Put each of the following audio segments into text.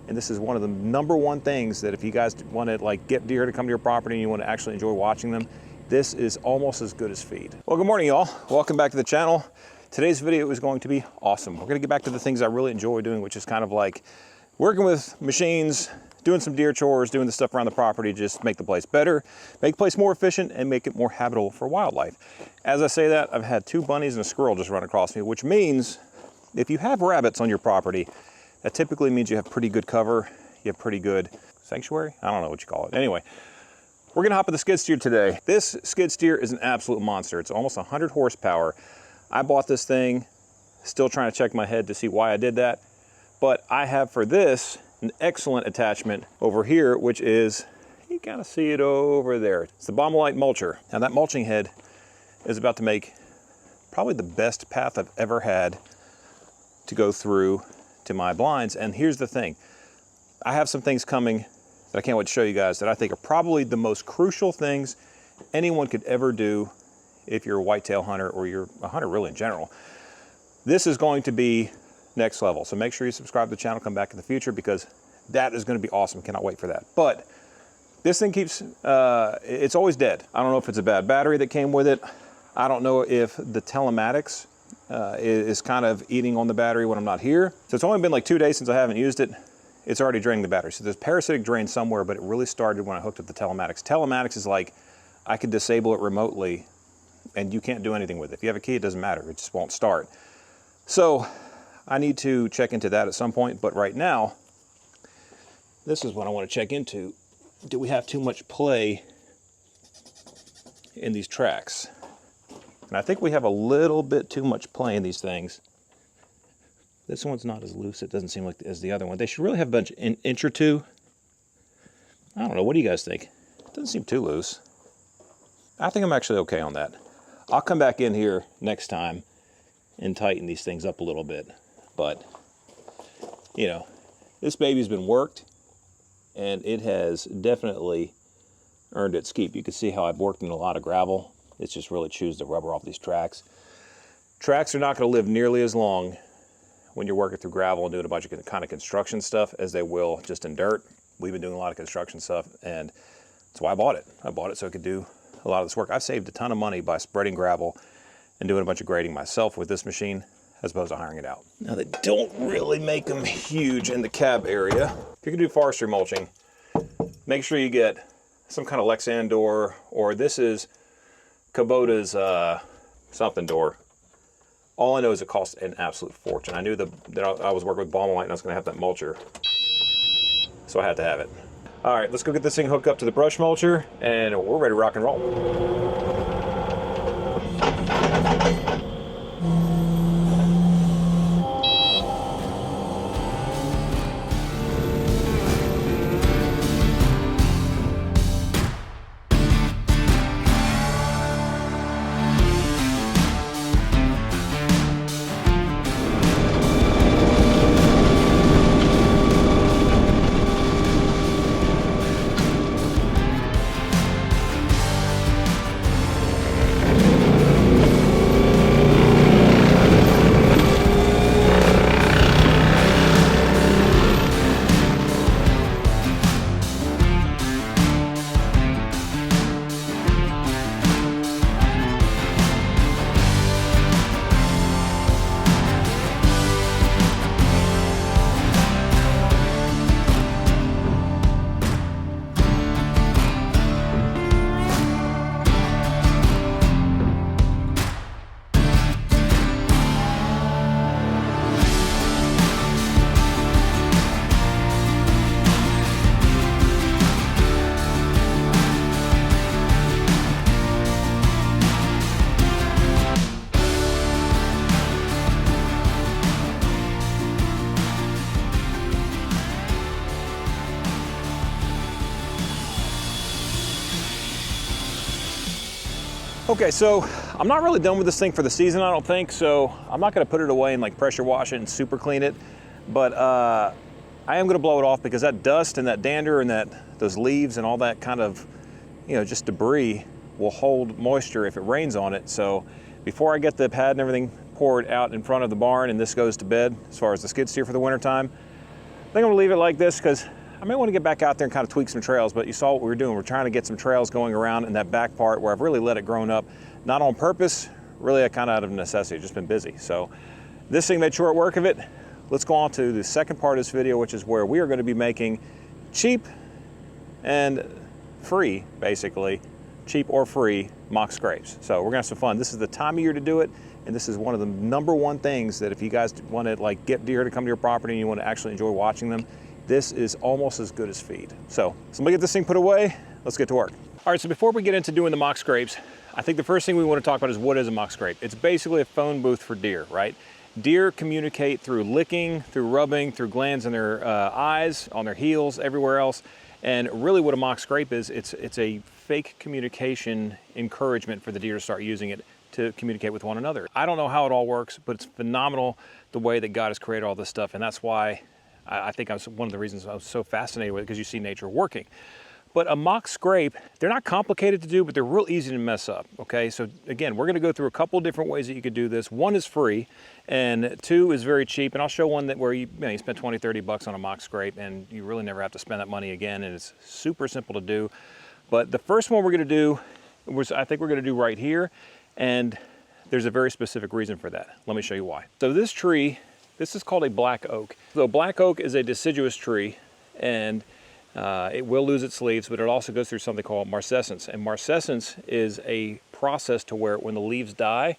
And this is one of the #1 things that if you guys want to like get deer to come to your property and you want to actually enjoy watching them, this is almost as good as feed. Well, good morning, y'all. Welcome back to the channel. Today's video is going to be awesome. We're gonna get back to the things I really enjoy doing, which is kind of like working with machines, doing some deer chores, doing the stuff around the property, just make the place better, make the place more efficient, and make it more habitable for wildlife. As I say that, I've had 2 bunnies and a squirrel just run across me, which means if you have rabbits on your property, that typically means you have pretty good cover, you have pretty good sanctuary? I don't know what you call it. Anyway, we're gonna hop in the skid steer today. This skid steer is an absolute monster. It's almost 100 horsepower. I bought this thing, still trying to check my head to see why I did that. But I have for this an excellent attachment over here, which is, you gotta see it over there. It's the 𝑚𝑎𝑖𝑙 mulcher. Now that mulching head is about to make probably the best path I've ever had to go through to my blinds. And here's the thing. I have some things coming that I can't wait to show you guys that I think are probably the most crucial things anyone could ever do if you're a whitetail hunter or you're a hunter really in general. This is going to be next level. So make sure you subscribe to the channel, come back in the future, because that is going to be awesome. Cannot wait for that. But this thing keeps, it's always dead. I don't know if it's a bad battery that came with it. I don't know if the telematics is kind of eating on the battery when I'm not here. So it's only been like 2 days since I haven't used it. It's already draining the battery. So there's parasitic drain somewhere, but it really started when I hooked up the telematics. Telematics is like, I could disable it remotely and you can't do anything with it. If you have a key, it doesn't matter. It just won't start. So I need to check into that at some point. But right now, this is what I want to check into. Do we have too much play in these tracks? And I think we have a little bit too much play in these things. This one's not as loose, it doesn't seem like as the other one. They should really have a bunch, an inch or two. I don't know, what do you guys think? It doesn't seem too loose. I think I'm actually okay on that. I'll come back in here next time and tighten these things up a little bit. But, you know, this baby's been worked and it has definitely earned its keep. You can see how I've worked in a lot of gravel. It's just really chews the rubber off these tracks. Tracks are not going to live nearly as long when you're working through gravel and doing a bunch of kind of construction stuff as they will just in dirt. We've been doing a lot of construction stuff, and that's why I bought it. I bought it so I could do a lot of this work. I've saved a ton of money by spreading gravel and doing a bunch of grading myself with this machine as opposed to hiring it out. Now, they don't really make them huge in the cab area. If you're gonna do forestry mulching, make sure you get some kind of Lexan door, or this is Kubota's something door. All I know is it costs an absolute fortune. I knew that I was working with 𝑚�A𝑙 and I was gonna have that mulcher, so I had to have it. All right, let's go get this thing hooked up to the brush mulcher and we're ready to rock and roll. Okay, so I'm not really done with this thing for the season, I don't think, so I'm not gonna put it away and like pressure wash it and super clean it, but I am gonna blow it off because that dust and that dander and those leaves and all that kind of, you know, just debris will hold moisture if it rains on it. So before I get the pad and everything poured out in front of the barn and this goes to bed, as far as the skid steer for the winter time, think I'm gonna leave it like this because I may want to get back out there and kind of tweak some trails, but you saw what we were doing. We're trying to get some trails going around in that back part where I've really let it grown up, not on purpose, really kind of out of necessity, just been busy. So this thing made short work of it. Let's go on to the second part of this video, which is where we are going to be making cheap and free, basically, cheap or free mock scrapes. So we're gonna have some fun. This is the time of year to do it, and this is one of the #1 things that if you guys want to like get deer to come to your property and you want to actually enjoy watching them, this is almost as good as feed. So let me get this thing put away. Let's get to work. All right, so before we get into doing the mock scrapes, I think the first thing we want to talk about is what is a mock scrape. It's basically a phone booth for deer, right? Deer communicate through licking, through rubbing, through glands in their eyes, on their heels, everywhere else. And really what a mock scrape is, it's a fake communication encouragement for the deer to start using it to communicate with one another. I don't know how it all works, but it's phenomenal the way that God has created all this stuff. And that's why I think one of the reasons I was so fascinated with it, because you see nature working. But a mock scrape, they're not complicated to do, but they're real easy to mess up, okay? So again, we're gonna go through a couple different ways that you could do this. One is free, and two is very cheap. And I'll show one that where you spend 20, 30 bucks on a mock scrape, and you really never have to spend that money again, and it's super simple to do. But the first one we're gonna do, I think we're gonna do right here, and there's a very specific reason for that. Let me show you why. So this tree, this is called a black oak. So black oak is a deciduous tree, and it will lose its leaves, but it also goes through something called marcescence. And marcescence is a process to where when the leaves die,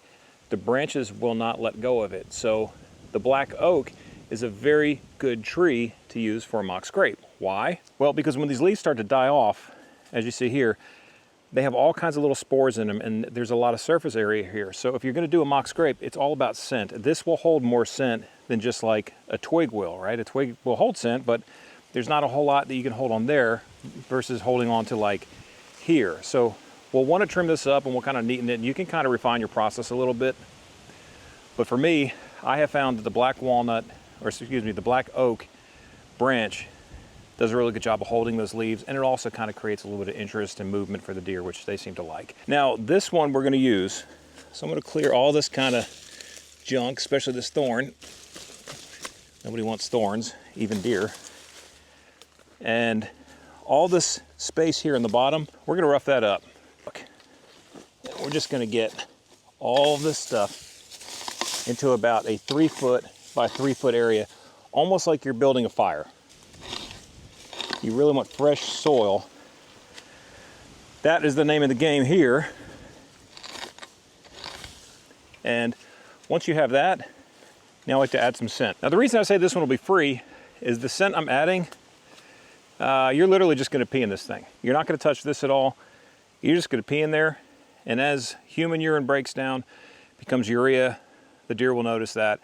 the branches will not let go of it. So the black oak is a very good tree to use for a mock scrape. Why? Well, because when these leaves start to die off, as you see here, they have all kinds of little spores in them, and there's a lot of surface area here. So if you're gonna do a mock scrape, it's all about scent. This will hold more scent than just like a twig will, right? A twig will hold scent, but there's not a whole lot that you can hold on there versus holding on to like here. So we'll wanna trim this up and we'll kind of neaten it, and you can kind of refine your process a little bit. But for me, I have found that the black walnut, or excuse me, the black oak branch does a really good job of holding those leaves, and it also kind of creates a little bit of interest and movement for the deer, which they seem to like. Now, this one we're gonna use, so I'm gonna clear all this kind of junk, especially this thorn. Nobody wants thorns, even deer. And all this space here in the bottom, we're gonna rough that up. Look, we're just gonna get all this stuff into about a 3 foot by 3 foot area, almost like you're building a fire. You really want fresh soil. That is the name of the game here. And once you have that, now I like to add some scent. Now the reason I say this one will be free is the scent I'm adding, you're literally just gonna pee in this thing. You're not gonna touch this at all. You're just gonna pee in there. And as human urine breaks down, becomes urea, the deer will notice that,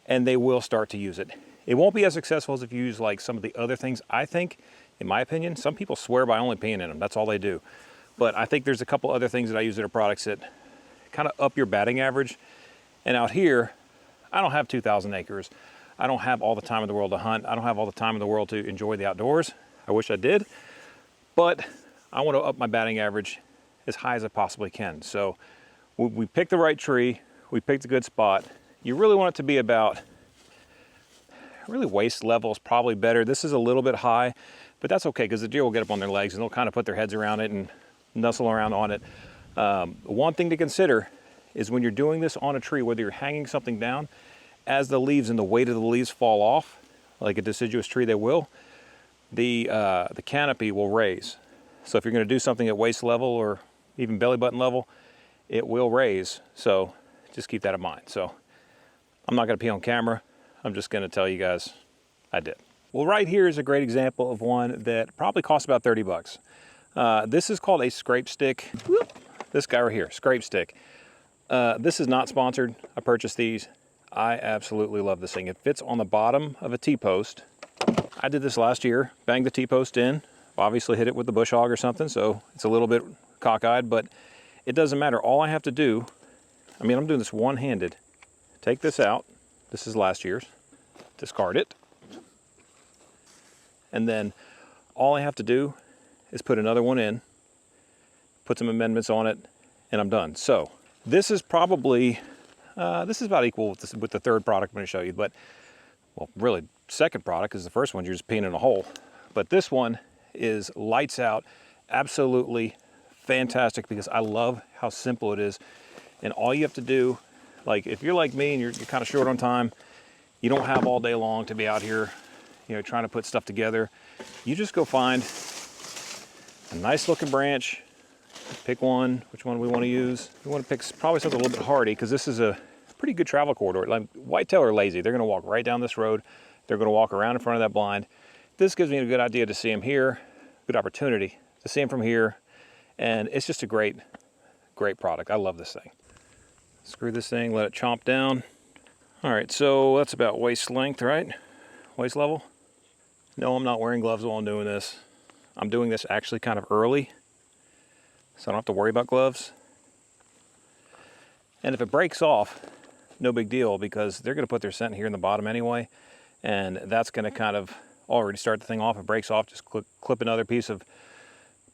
and they will start to use it. It won't be as successful as if you use like some of the other things. I think, in my opinion, some people swear by only peeing in them. That's all they do. But I think there's a couple other things that I use that are products that kind of up your batting average. And out here, I don't have 2,000 acres. I don't have all the time in the world to hunt. I don't have all the time in the world to enjoy the outdoors. I wish I did. But I want to up my batting average as high as I possibly can. So we picked the right tree. We picked a good spot. You really want it to be about, really waist level is probably better. This is a little bit high, but that's okay because the deer will get up on their legs and they'll kind of put their heads around it and nuzzle around on it. One thing to consider is when you're doing this on a tree, whether you're hanging something down, as the leaves and the weight of the leaves fall off, like a deciduous tree they will, the canopy will raise. So if you're gonna do something at waist level or even belly button level, it will raise. So just keep that in mind. So I'm not gonna pee on camera. I'm just gonna tell you guys I did. Well, right here is a great example of one that probably costs about 30 bucks. This is called a scrape stick. This guy right here, scrape stick. This is not sponsored. I purchased these. I absolutely love this thing. It fits on the bottom of a T-post. I did this last year, banged the T-post in, obviously hit it with the bush hog or something, so it's a little bit cockeyed, but it doesn't matter. All I have to do, I mean, I'm doing this one-handed. Take this out. This is last year's. Discard it. And then all I have to do is put another one in, put some amendments on it, and I'm done. So this is probably, this is about equal with the third product I'm going to show you, but, well, really second product, because the first one you're just peeing in a hole. But this one is lights out, absolutely fantastic, because I love how simple it is. And all you have to do, like if you're like me and you're kind of short on time, you don't have all day long to be out here, you know, trying to put stuff together. You just go find a nice looking branch, pick one, which one we want to use. We want to pick probably something a little bit hardy, because this is a pretty good travel corridor. Like whitetail are lazy. They're going to walk right down this road. They're going to walk around in front of that blind. This gives me a good idea to see them here, good opportunity to see them from here. And it's just a great product. I love this thing. Screw this thing, let it chomp down. All right, so that's about waist length, right? Waist level. No, I'm not wearing gloves while I'm doing this. I'm doing this actually kind of early, so I don't have to worry about gloves. And if it breaks off, no big deal, because they're going to put their scent here in the bottom anyway, and that's going to kind of already start the thing off. If it breaks off, just clip another piece of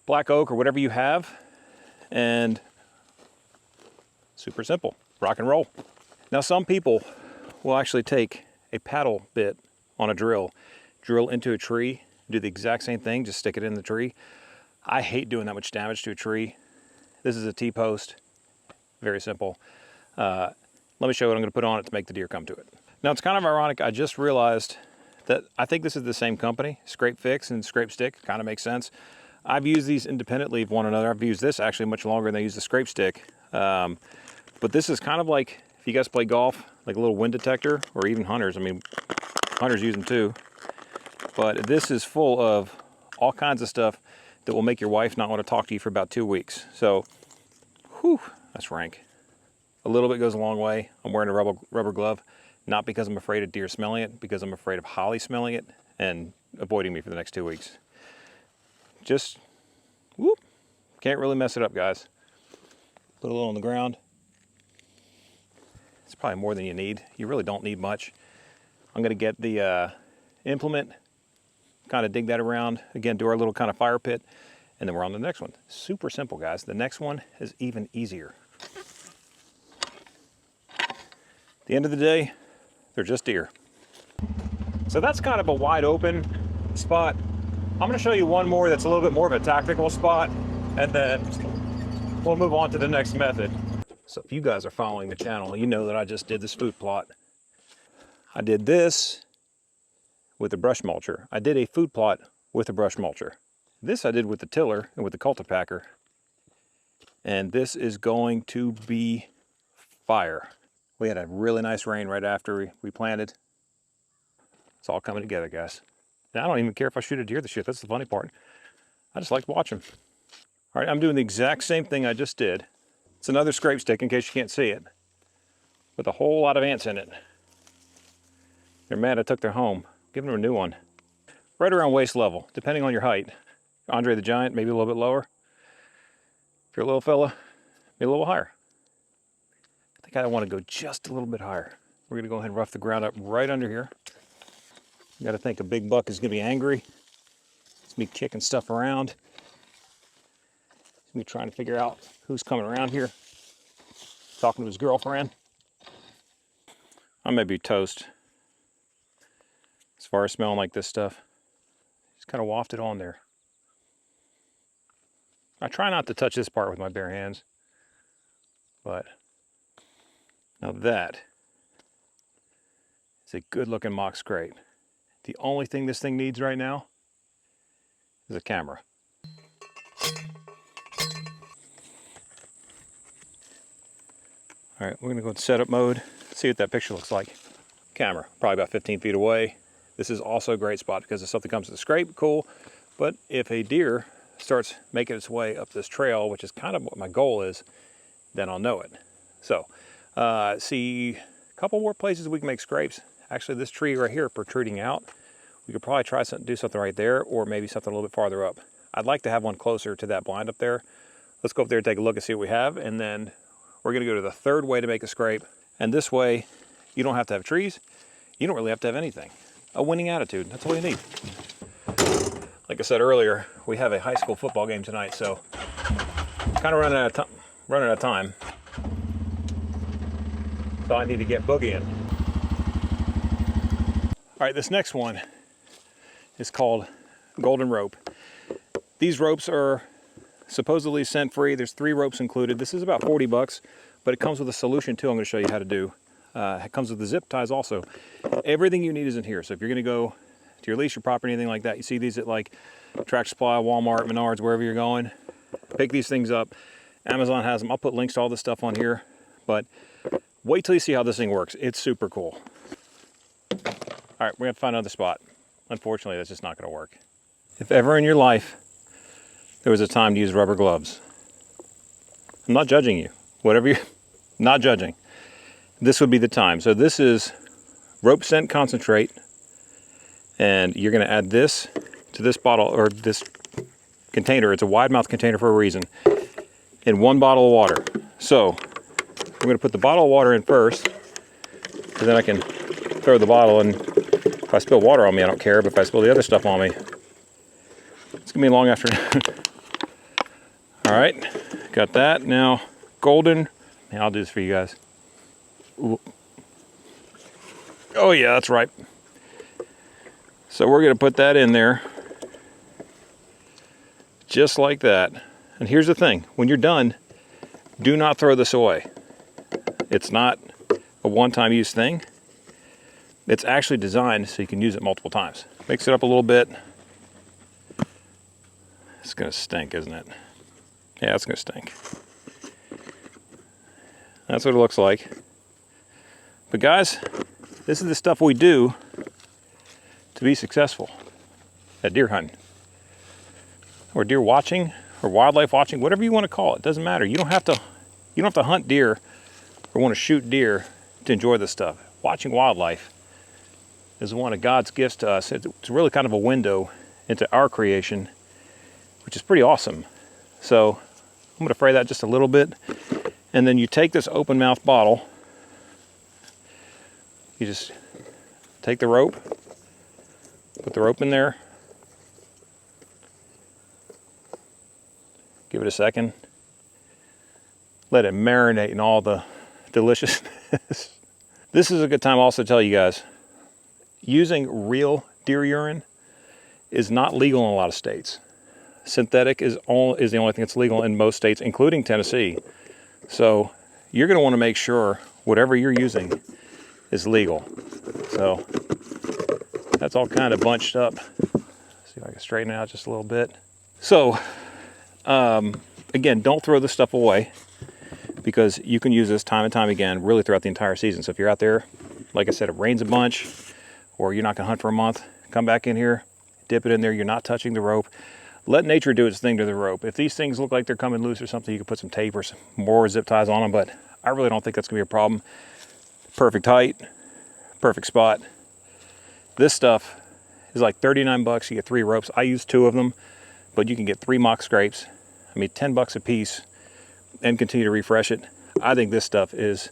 black oak or whatever you have, and super simple, rock and roll. Now some people will actually take a paddle bit on a drill into a tree, do the exact same thing, just stick it in the tree. I hate doing that much damage to a tree. This is a T-post, very simple. Let me show you what I'm going to put on it to make the deer come to it. Now it's kind of ironic, I just realized that I think this is the same company, Scrape Fix and Scrape Stick, kind of makes sense. I've used these independently of one another. I've used this actually much longer than I use the Scrape Stick. But this is kind of like, if you guys play golf, like a little wind detector, or even hunters. I mean, hunters use them too. But this is full of all kinds of stuff that will make your wife not want to talk to you for about 2 weeks. So, whew, that's rank. A little bit goes a long way. I'm wearing a rubber glove, not because I'm afraid of deer smelling it, because I'm afraid of Holly smelling it and avoiding me for the next 2 weeks. Just, whoop, can't really mess it up, guys. Put a little on the ground. It's probably more than you need. You really don't need much. I'm gonna get the implement, kind of dig that around, again, do our little kind of fire pit, and then we're on to the next one. Super simple, guys. The next one is even easier. At the end of the day, they're just deer. So that's kind of a wide open spot. I'm gonna show you one more that's a little bit more of a tactical spot, and then we'll move on to the next method. So if you guys are following the channel, you know that I just did this food plot. I did this with a brush mulcher. I did a food plot with a brush mulcher. This I did with the tiller and with the cultipacker. And this is going to be fire. We had a really nice rain right after we planted. It's all coming together, guys. And I don't even care if I shoot a deer this year. That's the funny part. I just like to watch them. All right, I'm doing the exact same thing I just did. It's another scrape stick in case you can't see it, with a whole lot of ants in it. They're mad I took their home. Giving them a new one. Right around waist level, depending on your height. Andre the Giant, maybe a little bit lower. If you're a little fella, maybe a little higher. I think I want to go just a little bit higher. We're gonna go ahead and rough the ground up right under here. You gotta think a big buck is gonna be angry. It's me kicking stuff around. It's me trying to figure out who's coming around here. Talking to his girlfriend. I may be toast as far as smelling like this stuff. Just kind of waft it on there. I try not to touch this part with my bare hands, but now that is a good looking mock scrape. The only thing this thing needs right now is a camera. All right, we're gonna go to setup mode, see what that picture looks like. Camera, probably about 15 feet away. This is also a great spot because if something comes to the scrape, cool. But if a deer starts making its way up this trail, which is kind of what my goal is, then I'll know it. So, see a couple more places we can make scrapes. Actually, this tree right here protruding out, we could probably try do something right there, or maybe something a little bit farther up. I'd like to have one closer to that blind up there. Let's go up there and take a look and see what we have, and then we're gonna go to the third way to make a scrape. And this way, you don't have to have trees. You don't really have to have anything. A winning attitude, that's all you need. Like I said earlier, we have a high school football game tonight, so kind of running out of time. So I need to get boogieing. right, this next one is called Golden Rope. These ropes are supposedly scent free. There's 3 ropes included. This is about 40 bucks, but it comes with a solution too I'm going to show you how to do. It comes with the zip ties also. Everything you need is in here. So if you're going to go to your lease, your property, anything like that, you see these at like Tractor Supply, Walmart, Menards, wherever you're going, pick these things up. Amazon has them. I'll put links to all this stuff on here, but wait till you see how this thing works. It's super cool. All right, we're going to find another spot. Unfortunately, that's just not going to work. If ever in your life there was a time to use rubber gloves, I'm not judging you. Whatever you're not judging. This would be the time. So this is rope scent concentrate, and you're going to add this to this bottle or this container. It's a wide mouth container for a reason. In 1 bottle of water. So I'm going to put the bottle of water in first, because then I can throw the bottle, and if I spill water on me, I don't care. But if I spill the other stuff on me, it's going to be a long afternoon. All right, got that. Now, golden. Yeah, I'll do this for you guys. Ooh. Oh yeah, that's right. So we're going to put that in there, just like that. And here's the thing, when you're done, do not throw this away. It's not a one-time use thing. It's actually designed so you can use it multiple times. Mix it up a little bit. It's gonna stink, isn't it? Yeah, it's gonna stink. That's what it looks like. But guys, this is the stuff we do to be successful at deer hunting, or deer watching, or wildlife watching, whatever you want to call it. Doesn't matter. You don't have to hunt deer or want to shoot deer to enjoy this stuff. Watching wildlife is one of God's gifts to us. It's really kind of a window into our creation, which is pretty awesome. So I'm going to fray that just a little bit, and then you take this open mouth bottle. You just take the rope, put the rope in there, give it a second, let it marinate in all the deliciousness. This is a good time also to tell you guys, using real deer urine is not legal in a lot of states. Synthetic is the only thing that's legal in most states, including Tennessee. So you're going to want to make sure whatever you're using is legal. So that's all kind of bunched up. See if I can straighten it out just a little bit. So again, don't throw this stuff away, because you can use this time and time again, really throughout the entire season. So if you're out there, like I said, it rains a bunch, or you're not gonna hunt for a month, come back in here, dip it in there. You're not touching the rope. Let nature do its thing to the rope. If these things look like they're coming loose or something, you can put some tape or some more zip ties on them, but I really don't think that's gonna be a problem. Perfect height, perfect spot. This stuff is like 39 bucks. You get 3 ropes. I use 2 of them, but you can get 3 mock scrapes. I mean, 10 bucks a piece, and continue to refresh it. I think this stuff is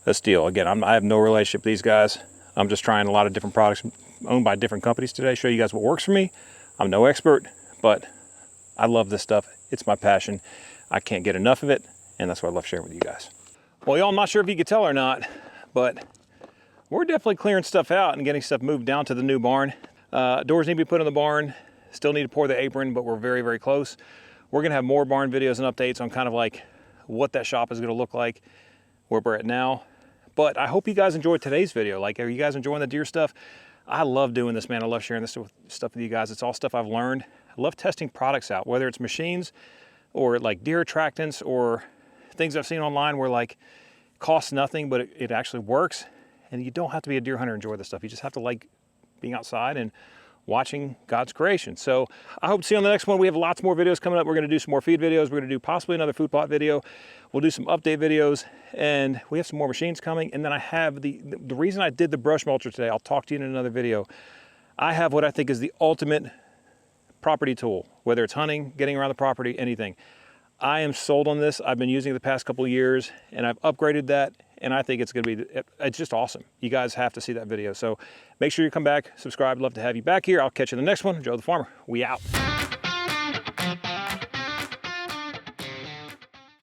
a steal. Again, I have no relationship with these guys. I'm just trying a lot of different products owned by different companies today, show you guys what works for me. I'm no expert, but I love this stuff. It's my passion. I can't get enough of it, and that's what I love sharing with you guys. Well, y'all, I'm not sure if you could tell or not, but we're definitely clearing stuff out and getting stuff moved down to the new barn. Doors need to be put in the barn. Still need to pour the apron, but we're very, very close. We're gonna have more barn videos and updates on kind of like what that shop is gonna look like, where we're at now. But I hope you guys enjoyed today's video. Like, are you guys enjoying the deer stuff? I love doing this, man. I love sharing this stuff with you guys. It's all stuff I've learned. I love testing products out, whether it's machines or like deer attractants or things I've seen online where like costs nothing, but it actually works. And you don't have to be a deer hunter to enjoy this stuff. You just have to like being outside and watching God's creation. So I hope to see you on the next one. We have lots more videos coming up. We're going to do some more feed videos. We're going to do possibly another food plot video. We'll do some update videos, and we have some more machines coming. And then I have the reason I did the brush mulcher today, I'll talk to you in another video. I have what I think is the ultimate property tool, whether it's hunting, getting around the property, anything. I am sold on this. I've been using it the past couple of years, and I've upgraded that, and I think it's going to be, it's just awesome. You guys have to see that video. So make sure you come back, subscribe. Love to have you back here. I'll catch you in the next one. Joe the Farmer, we out.